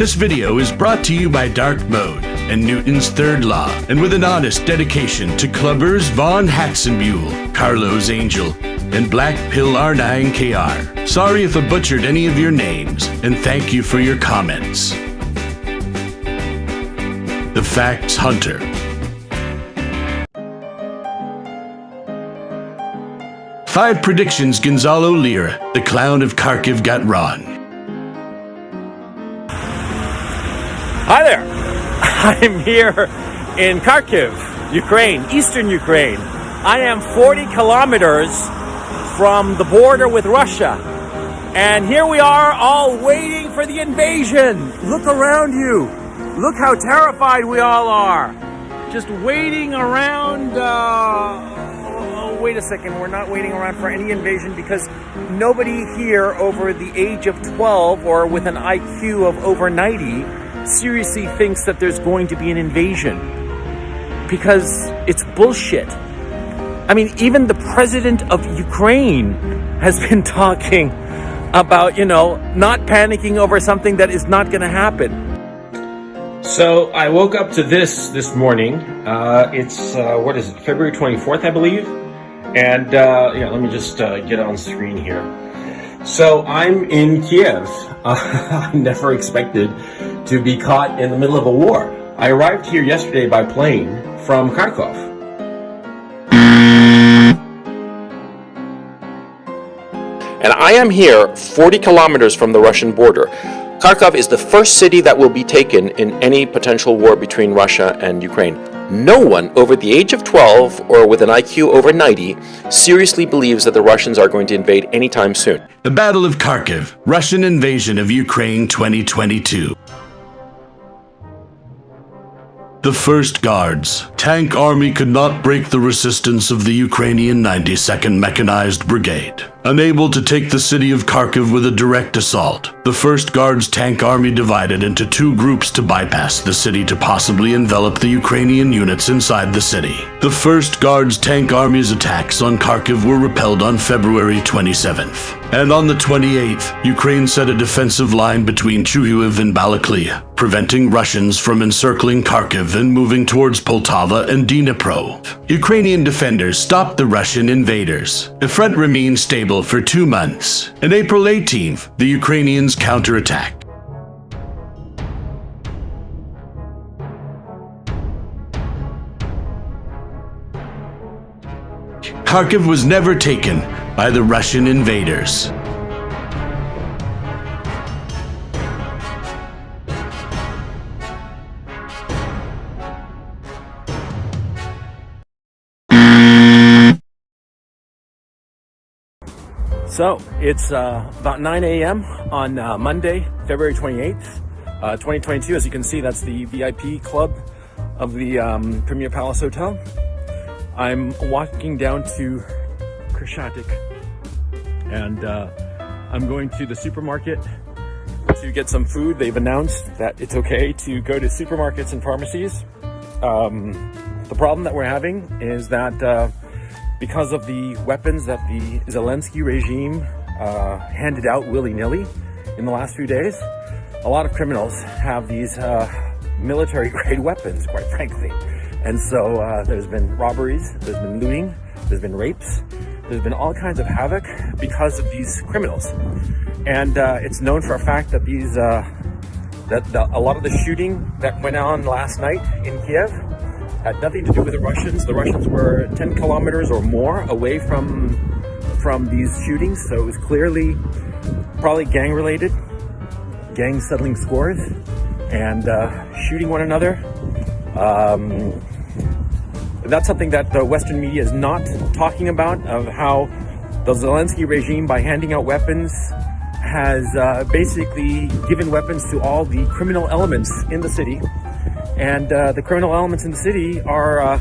This video is brought to you by Dark Mode and Newton's Third Law, and with an honest dedication to Clubbers Von Hatzenbuhl, Carlos Angel, and Black Pill R9 KR. Sorry if I butchered any of your names, and thank you for your comments. The Facts Hunter. Five predictions Gonzalo Lira, the clown of Kharkiv, got wrong. Hi there. I'm here in Kharkiv, Ukraine, eastern Ukraine. I am 40 kilometers from the border with Russia. And here we are all waiting for the invasion. Look around you. Look how terrified we all are. Just waiting around. Wait a second. We're not waiting around for any invasion because nobody here over the age of 12 or with an IQ of over 90 seriously thinks that there's going to be an invasion. Because it's bullshit. I mean, even the president of Ukraine has been talking about, not panicking over something that is not going to happen. So I woke up to this morning. It's, February 24th, I believe. And, let me just get on screen here. So I'm in Kiev. I never expected to be caught in the middle of a war. I arrived here yesterday by plane from Kharkov. And I am here 40 kilometers from the Russian border. Kharkov is the first city that will be taken in any potential war between Russia and Ukraine. No one over the age of 12 or with an IQ over 90 seriously believes that the Russians are going to invade anytime soon. The Battle of Kharkiv, Russian invasion of Ukraine 2022. The First Guards. Tank Army could not break the resistance of the Ukrainian 92nd Mechanized Brigade. Unable to take the city of Kharkiv with a direct assault, the First Guards Tank Army divided into two groups to bypass the city to possibly envelop the Ukrainian units inside the city. The First Guards Tank Army's attacks on Kharkiv were repelled on February 27th. And on the 28th, Ukraine set a defensive line between Chuhuiv and Balaklia, preventing Russians from encircling Kharkiv and moving towards Poltava and Dnipro. Ukrainian defenders stopped the Russian invaders. The front remained stable for 2 months. On April 18th, the Ukrainians counterattacked. Kharkiv was never taken by the Russian invaders. So it's about 9 a.m. on Monday, February 28th, 2022. As you can see, that's the VIP club of the Premier Palace Hotel. I'm walking down to Krashatik, and I'm going to the supermarket to get some food. They've announced that it's okay to go to supermarkets and pharmacies. The problem that we're having is that because of the weapons that the Zelensky regime handed out willy-nilly in the last few days, a lot of criminals have these military-grade weapons, quite frankly. And so there's been robberies, there's been looting, there's been rapes, there's been all kinds of havoc because of these criminals. And it's known for a fact that a lot of the shooting that went on last night in Kiev had nothing to do with the Russians. The Russians were 10 kilometers or more away from these shootings, so it was clearly probably gang-related, gang settling scores, and shooting one another. That's something that the Western media is not talking about, of how the Zelensky regime, by handing out weapons, has basically given weapons to all the criminal elements in the city. And the criminal elements in the city are,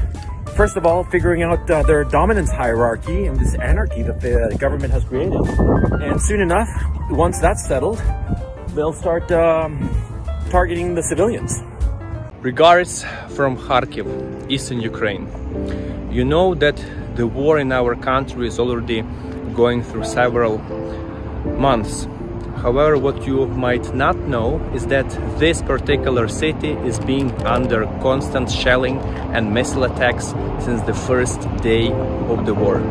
first of all, figuring out their dominance hierarchy and this anarchy that the government has created. And soon enough, once that's settled, they'll start targeting the civilians. Regards from Kharkiv, eastern Ukraine. You know that the war in our country is already going through several months. However, what you might not know is that this particular city is being under constant shelling and missile attacks since the first day of the war.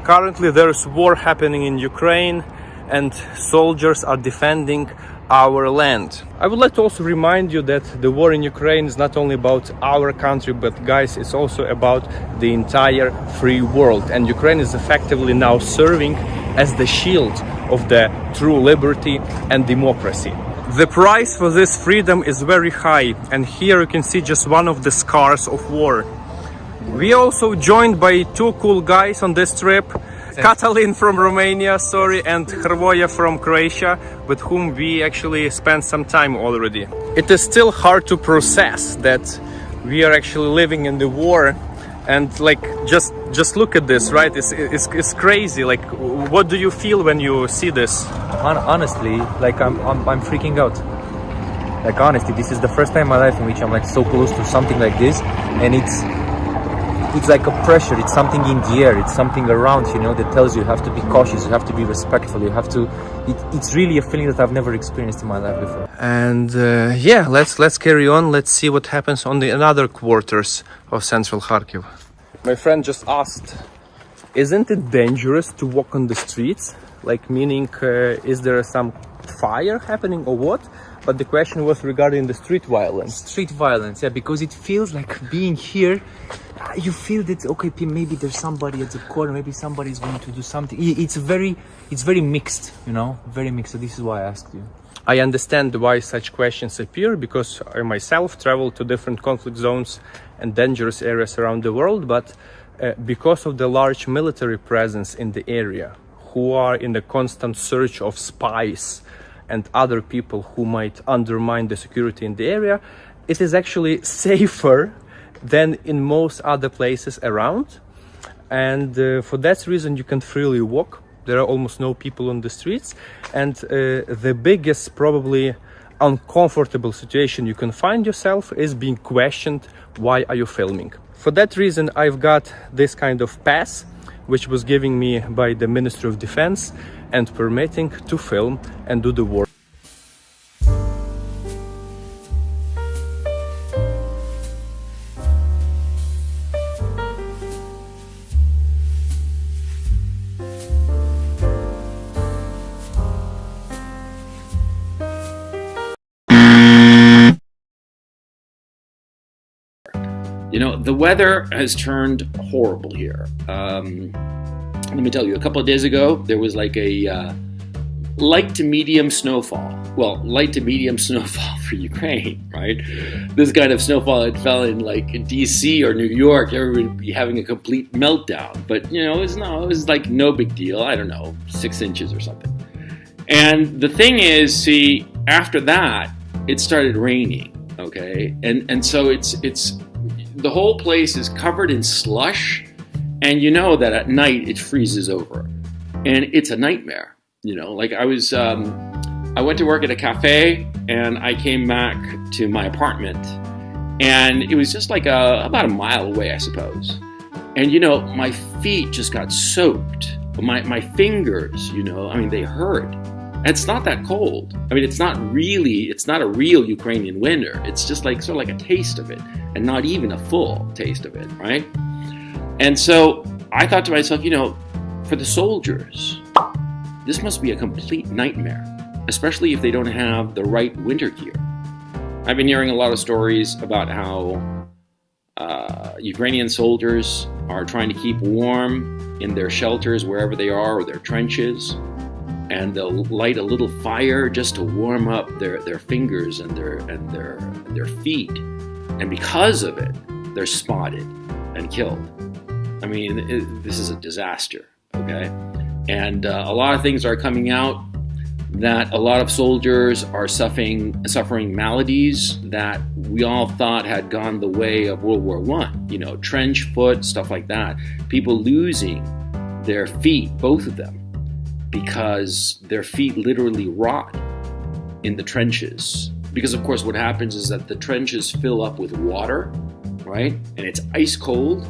Currently there is war happening in Ukraine and soldiers are defending our land. I would like to also remind you that the war in Ukraine is not only about our country, but guys, it's also about the entire free world. And Ukraine is effectively now serving as the shield of the true liberty and democracy. The price for this freedom is very high, and here you can see just one of the scars of war. We also joined by two cool guys on this trip. Catalin from Romania, and Hrvoje from Croatia, with whom we actually spent some time already. It is still hard to process that we are actually living in the war, and like just look at this, right? It's crazy. Like, what do you feel when you see this? Honestly, like I'm freaking out. Like honestly, this is the first time in my life in which I'm like so close to something like this, and it's like a pressure, it's something in the air, it's something around, you know, that tells you have to be cautious, you have to be respectful, you have to, it's really a feeling that I've never experienced in my life before. And yeah, let's carry on, let's see what happens on the another quarters of central Kharkiv. My friend just asked, isn't it dangerous to walk on the streets? Like, meaning, is there some fire happening or what? But the question was regarding the street violence. Street violence, yeah, because it feels like being here, you feel that, okay, maybe there's somebody at the corner, maybe somebody is going to do something. It's very mixed, you know, very mixed. So this is why I asked you. I understand why such questions appear, because I myself travel to different conflict zones and dangerous areas around the world, but because of the large military presence in the area, who are in the constant search of spies and other people who might undermine the security in the area, it is actually safer than in most other places around. And for that reason you can freely walk. There are almost no people on the streets, and the biggest probably uncomfortable situation you can find yourself is being questioned, why are you filming? For that reason I've got this kind of pass which was given me by the Ministry of Defense and permitting to film and do the work. You know, the weather has turned horrible here. Let me tell you, a couple of days ago, there was like a light to medium snowfall. Well, light to medium snowfall for Ukraine, right? This kind of snowfall had fell in like DC or New York, everybody would be having a complete meltdown. But, you know, it was like no big deal. I don't know, 6 inches or something. And the thing is, see, after that, it started raining, okay? And so it's the whole place is covered in slush, and you know that at night it freezes over, and it's a nightmare. You know, like I went to work at a cafe, and I came back to my apartment, and it was just like about a mile away, I suppose. And you know, my feet just got soaked. My fingers, you know, I mean, they hurt. And it's not that cold. I mean, it's not a real Ukrainian winter. It's just like sort of like a taste of it, and not even a full taste of it, right? And so I thought to myself, you know, for the soldiers, this must be a complete nightmare, especially if they don't have the right winter gear. I've been hearing a lot of stories about how Ukrainian soldiers are trying to keep warm in their shelters wherever they are, or their trenches. And they'll light a little fire just to warm up their fingers and their feet. And because of it, they're spotted and killed. I mean, this is a disaster, okay? And a lot of things are coming out that a lot of soldiers are suffering maladies that we all thought had gone the way of World War I. You know, trench foot, stuff like that. People losing their feet, both of them, because their feet literally rot in the trenches. Because of course what happens is that the trenches fill up with water, right? And it's ice cold.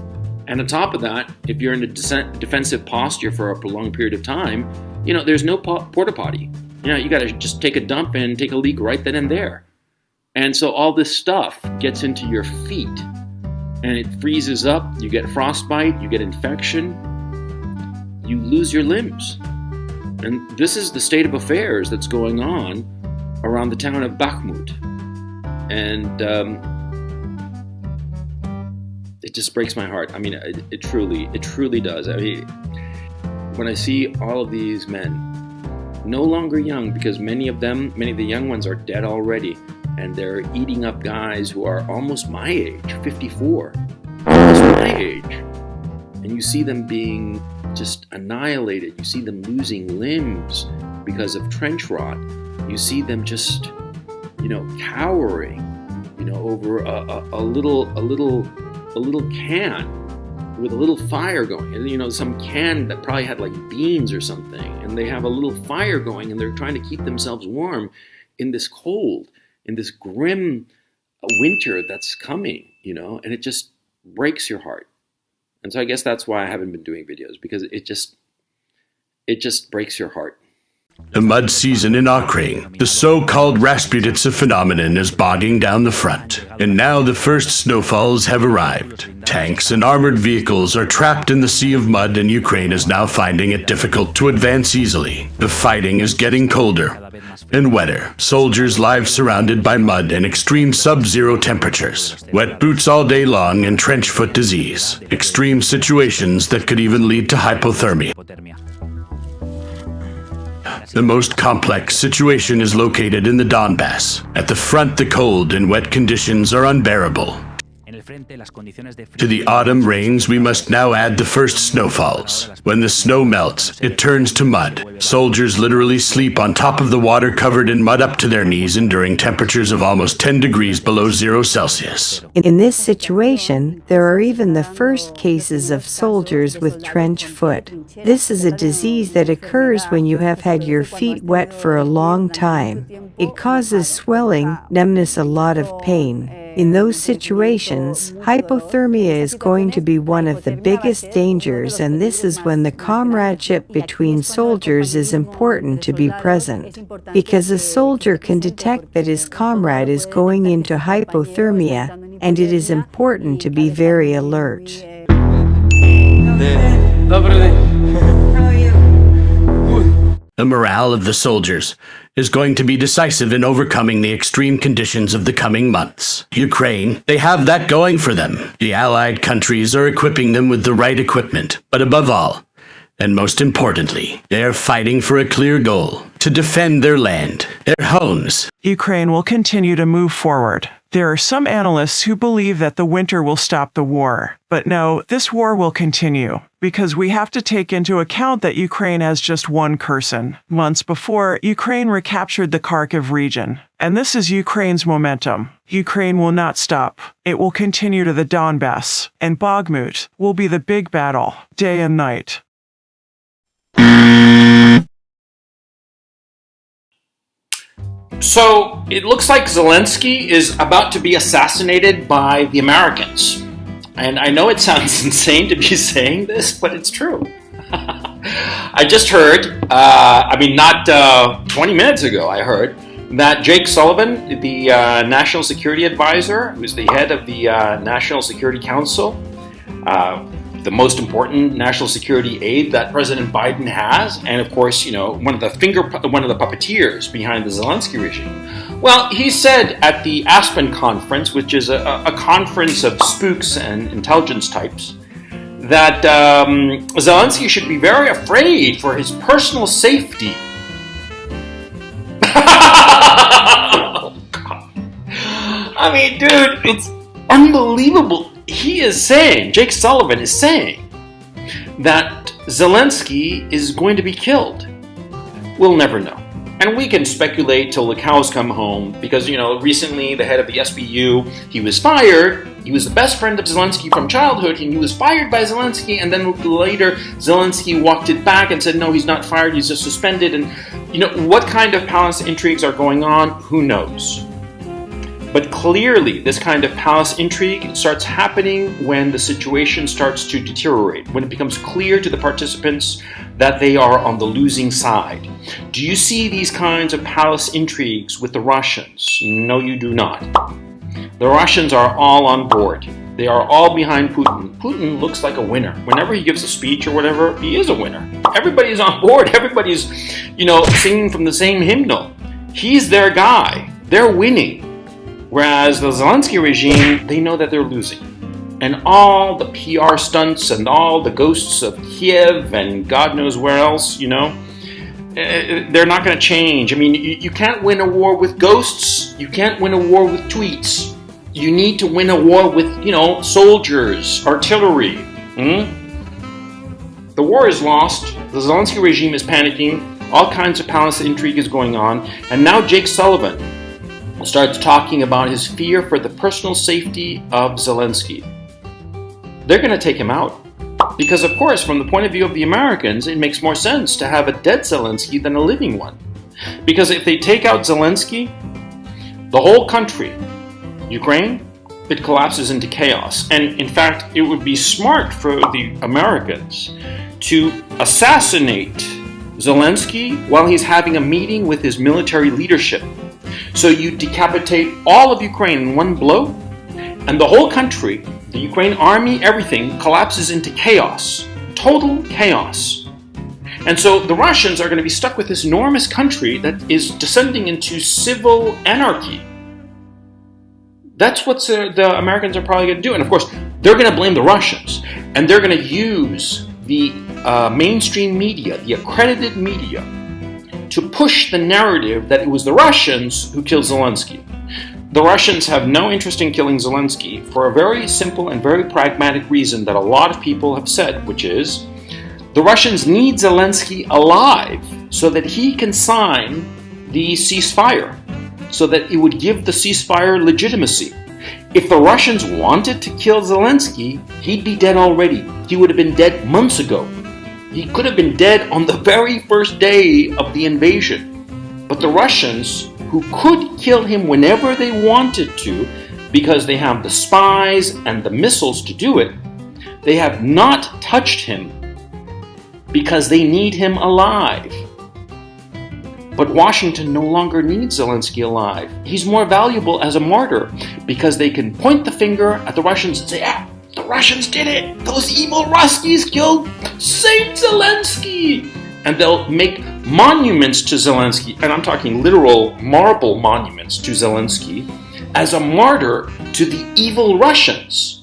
And on top of that, if you're in a defensive posture for a prolonged period of time, there's no porta potty. You got to just take a dump and take a leak right then and there. And so all this stuff gets into your feet and it freezes up. You get frostbite, you get infection, you lose your limbs. And this is the state of affairs that's going on around the town of Bakhmut. And it just breaks my heart. I mean, it truly does. I mean, when I see all of these men, no longer young, because many of the young ones are dead already, and they're eating up guys who are almost my age, 54, almost my age. And you see them being just annihilated. You see them losing limbs because of trench rot. You see them just, cowering, over a little can with a little fire going. And, some can that probably had like beans or something, and they have a little fire going, and they're trying to keep themselves warm in this cold, in this grim winter that's coming, and it just breaks your heart. And so I guess that's why I haven't been doing videos, because it just breaks your heart. The mud season in Ukraine, the so-called Rasputitsa phenomenon, is bogging down the front. And now the first snowfalls have arrived. Tanks and armored vehicles are trapped in the sea of mud, and Ukraine is now finding it difficult to advance easily. The fighting is getting colder and wetter. Soldiers lie surrounded by mud and extreme sub-zero temperatures. Wet boots all day long and trench foot disease. Extreme situations that could even lead to hypothermia. The most complex situation is located in the Donbass. At the front, the cold and wet conditions are unbearable. To the autumn rains, we must now add the first snowfalls. When the snow melts, it turns to mud. Soldiers literally sleep on top of the water covered in mud up to their knees, enduring temperatures of almost 10 degrees below 0 Celsius. In this situation, there are even the first cases of soldiers with trench foot. This is a disease that occurs when you have had your feet wet for a long time. It causes swelling, numbness, a lot of pain. In those situations, hypothermia is going to be one of the biggest dangers, and this is when the comradeship between soldiers is important to be present. Because a soldier can detect that his comrade is going into hypothermia, and it is important to be very alert. The morale of the soldiers is going to be decisive in overcoming the extreme conditions of the coming months. Ukraine, they have that going for them. The allied countries are equipping them with the right equipment, but above all, and most importantly, they are fighting for a clear goal: to defend their land, their homes. Ukraine will continue to move forward. There are some analysts who believe that the winter will stop the war. But no, this war will continue, because we have to take into account that Ukraine has just one Kherson. Months before, Ukraine recaptured the Kharkiv region. And this is Ukraine's momentum. Ukraine will not stop. It will continue to the Donbass. And Bakhmut will be the big battle, day and night. So it looks like Zelensky is about to be assassinated by the Americans. And I know it sounds insane to be saying this, but it's true. I just heard, not 20 minutes ago, I heard that Jake Sullivan, the National Security Advisor, who's the head of the National Security Council, the most important national security aid that President Biden has, and of course, one of the puppeteers behind the Zelensky regime. Well, he said at the Aspen conference, which is a conference of spooks and intelligence types, that Zelensky should be very afraid for his personal safety. Oh, God. I mean, dude, it's unbelievable. He is saying, Jake Sullivan is saying, that Zelensky is going to be killed. We'll never know. And we can speculate till the cows come home, because, recently the head of the SBU, he was fired. He was the best friend of Zelensky from childhood, and he was fired by Zelensky, and then later Zelensky walked it back and said, no, he's not fired, he's just suspended. And, what kind of palace intrigues are going on? Who knows? But clearly, this kind of palace intrigue starts happening when the situation starts to deteriorate, when it becomes clear to the participants that they are on the losing side. Do you see these kinds of palace intrigues with the Russians? No, you do not. The Russians are all on board. They are all behind Putin. Putin looks like a winner. Whenever he gives a speech or whatever, he is a winner. Everybody's on board. Everybody's, singing from the same hymnal. He's their guy. They're winning. Whereas the Zelensky regime, they know that they're losing. And all the PR stunts and all the ghosts of Kiev and God knows where else, they're not going to change. I mean, you can't win a war with ghosts. You can't win a war with tweets. You need to win a war with, soldiers, artillery. The war is lost. The Zelensky regime is panicking. All kinds of palace intrigue is going on. And now Jake Sullivan starts talking about his fear for the personal safety of Zelensky. They're going to take him out. Because, of course, from the point of view of the Americans, it makes more sense to have a dead Zelensky than a living one. Because if they take out Zelensky, the whole country, Ukraine, it collapses into chaos. And in fact, it would be smart for the Americans to assassinate Zelensky while he's having a meeting with his military leadership. So you decapitate all of Ukraine in one blow, and the whole country, the Ukraine army, everything collapses into chaos, total chaos. And so the Russians are going to be stuck with this enormous country that is descending into civil anarchy. That's what the Americans are probably going to do. And of course, they're going to blame the Russians. And they're going to use the mainstream media, the accredited media, to push the narrative that it was the Russians who killed Zelensky. The Russians have no interest in killing Zelensky for a very simple and very pragmatic reason that a lot of people have said, which is the Russians need Zelensky alive so that he can sign the ceasefire, so that it would give the ceasefire legitimacy. If the Russians wanted to kill Zelensky, he'd be dead already. He would have been dead months ago. He could have been dead on the very first day of the invasion. But the Russians, who could kill him whenever they wanted to, because they have the spies and the missiles to do it, they have not touched him because they need him alive. But Washington no longer needs Zelensky alive. He's more valuable as a martyr because they can point the finger at the Russians and say, the Russians did it! Those evil Ruskies killed Saint Zelensky! And they'll make monuments to Zelensky, and I'm talking literal marble monuments to Zelensky, as a martyr to the evil Russians.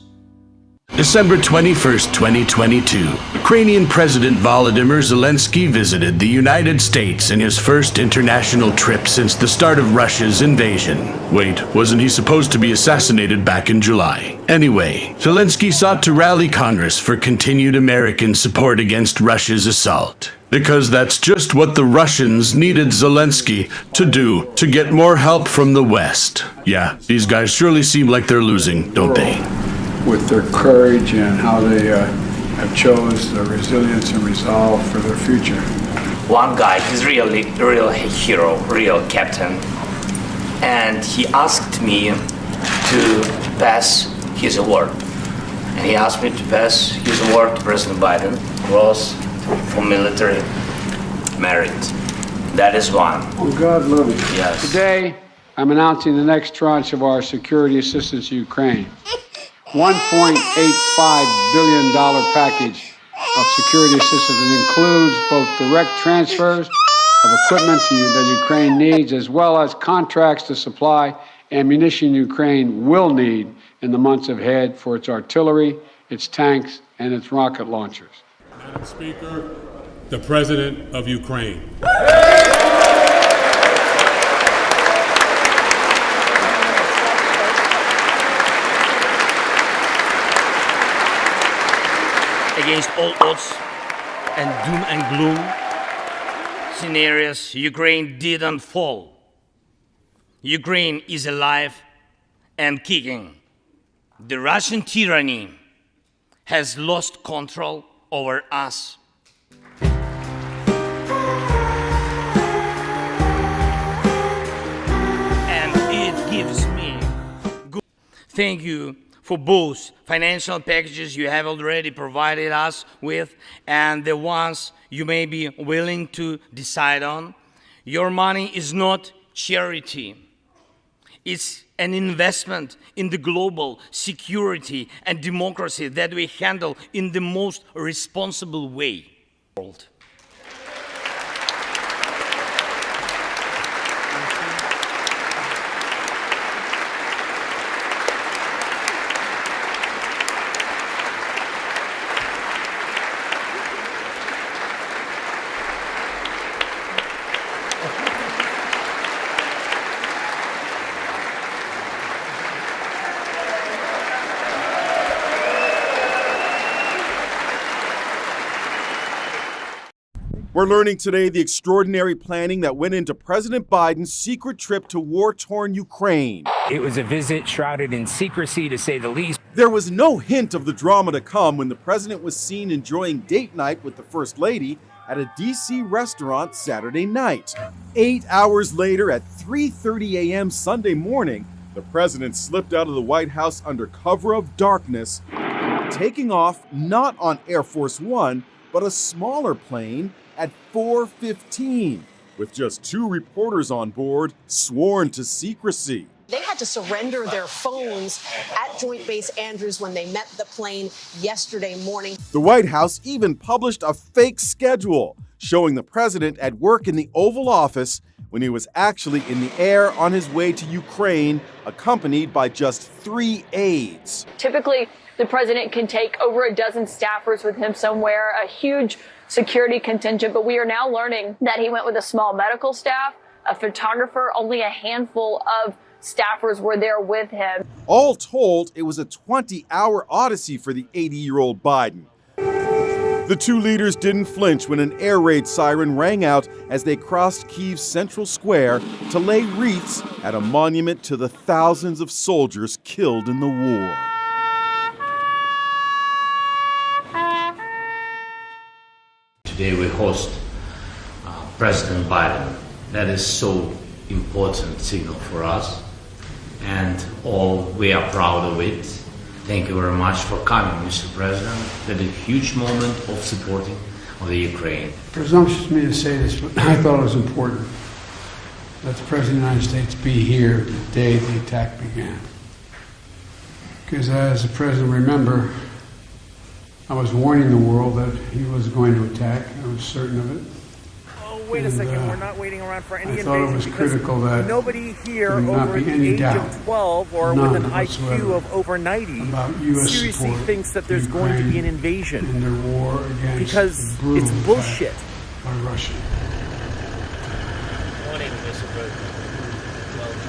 December 21st, 2022, Ukrainian President Volodymyr Zelensky visited the United States in his first international trip since the start of Russia's invasion. Wait, wasn't he supposed to be assassinated back in July? Anyway, Zelensky sought to rally Congress for continued American support against Russia's assault. Because that's just what the Russians needed Zelensky to do to get more help from the West. Yeah, these guys surely seem like they're losing, don't they? With their courage and how they have chose the resilience and resolve for their future. One guy, he's really real hero, real captain, and he asked me to pass his award. And he asked me to pass his award to President Biden, Cross for military merit. That is one. Oh, God love you. Yes. Today, I'm announcing the next tranche of our security assistance to Ukraine. $1.85 billion package of security assistance that includes both direct transfers of equipment that Ukraine needs, as well as contracts to supply ammunition Ukraine will need in the months ahead for its artillery, its tanks, and its rocket launchers. Madam Speaker, the President of Ukraine. Against all odds and doom and gloom scenarios, Ukraine didn't fall. Ukraine is alive and kicking. The Russian tyranny has lost control over us. And it gives me thank you for both financial packages you have already provided us with and the ones you may be willing to decide on. Your money is not charity. It's an investment in the global security and democracy that we handle in the most responsible way. We're learning today the extraordinary planning that went into President Biden's secret trip to war-torn Ukraine. It was a visit shrouded in secrecy, to say the least. There was no hint of the drama to come when the president was seen enjoying date night with the First Lady at a D.C. restaurant Saturday night. 8 hours later, at 3:30 a.m. Sunday morning, the president slipped out of the White House under cover of darkness, taking off not on Air Force One, but a smaller plane at 4:15, with just 2 reporters on board sworn to secrecy. They had to surrender their phones at Joint Base Andrews when they met the plane yesterday morning. The White House even published a fake schedule showing the president at work in the Oval Office when he was actually in the air on his way to Ukraine, accompanied by just 3 aides. Typically, the president can take over a dozen staffers with him somewhere, a huge security contingent, but we are now learning that he went with a small medical staff, a photographer, only a handful of staffers were there with him. All told, it was a 20-hour odyssey for the 80-year-old Biden. The 2 leaders didn't flinch when an air raid siren rang out as they crossed Kyiv's central square to lay wreaths at a monument to the thousands of soldiers killed in the war. Today we host President Biden. That is so important signal for us, and all we are proud of it. Thank you very much for coming, Mr. President. That is a huge moment of supporting of the Ukraine. Presumptuous of me to say this, but I thought it was important that the President of the United States be here the day the attack began. Because as the President remember, I was warning the world that he was going to attack. I was certain of it. Oh, wait a second. We're not waiting around for any invasion. I thought it was critical that nobody here there would not over be the any age doubt, of 12 or none with an whatsoever, IQ of over 90 about U.S. seriously support thinks that there's going to be an invasion. in their war against Because the brutal it's bullshit. attack by Russia. Morning, Mr. President. Welcome.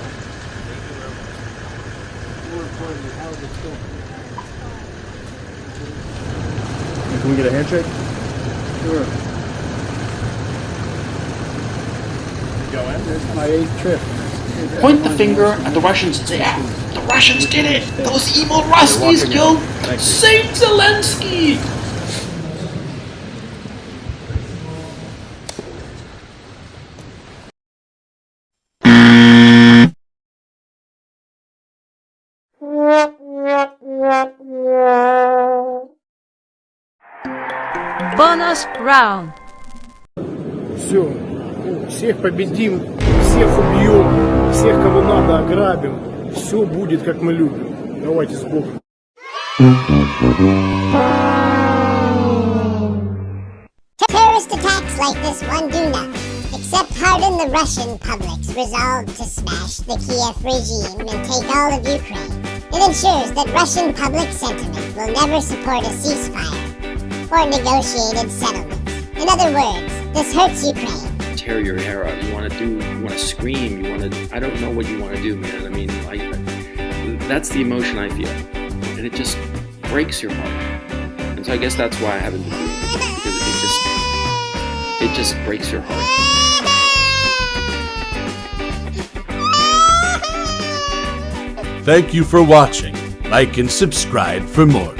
Thank you very much. More importantly, how is it going? Can we get a handshake? Sure. Go in. This is my 8th trip. Point the finger at the Russians and say, the Russians did it! Those evil Ruskies killed Saint Zelensky! Bonus round. Все. Всех победим, всех убьем, всех, кого надо, ограбим. Все будет, как мы любим. Давайте с Богом. Terrorist attacks like this one do nothing, except harden the Russian public's resolve to smash the Kiev regime and take all of Ukraine. It ensures that Russian public sentiment will never support a ceasefire or negotiated settlements. In other words, this hurts Ukraine. Tear your hair out. You want to scream. I don't know what you want to do, man. I mean, that's the emotion I feel. And it just breaks your heart. And so I guess that's why I haven't been doing it. Because it just breaks your heart. Thank you for watching. Like and subscribe for more.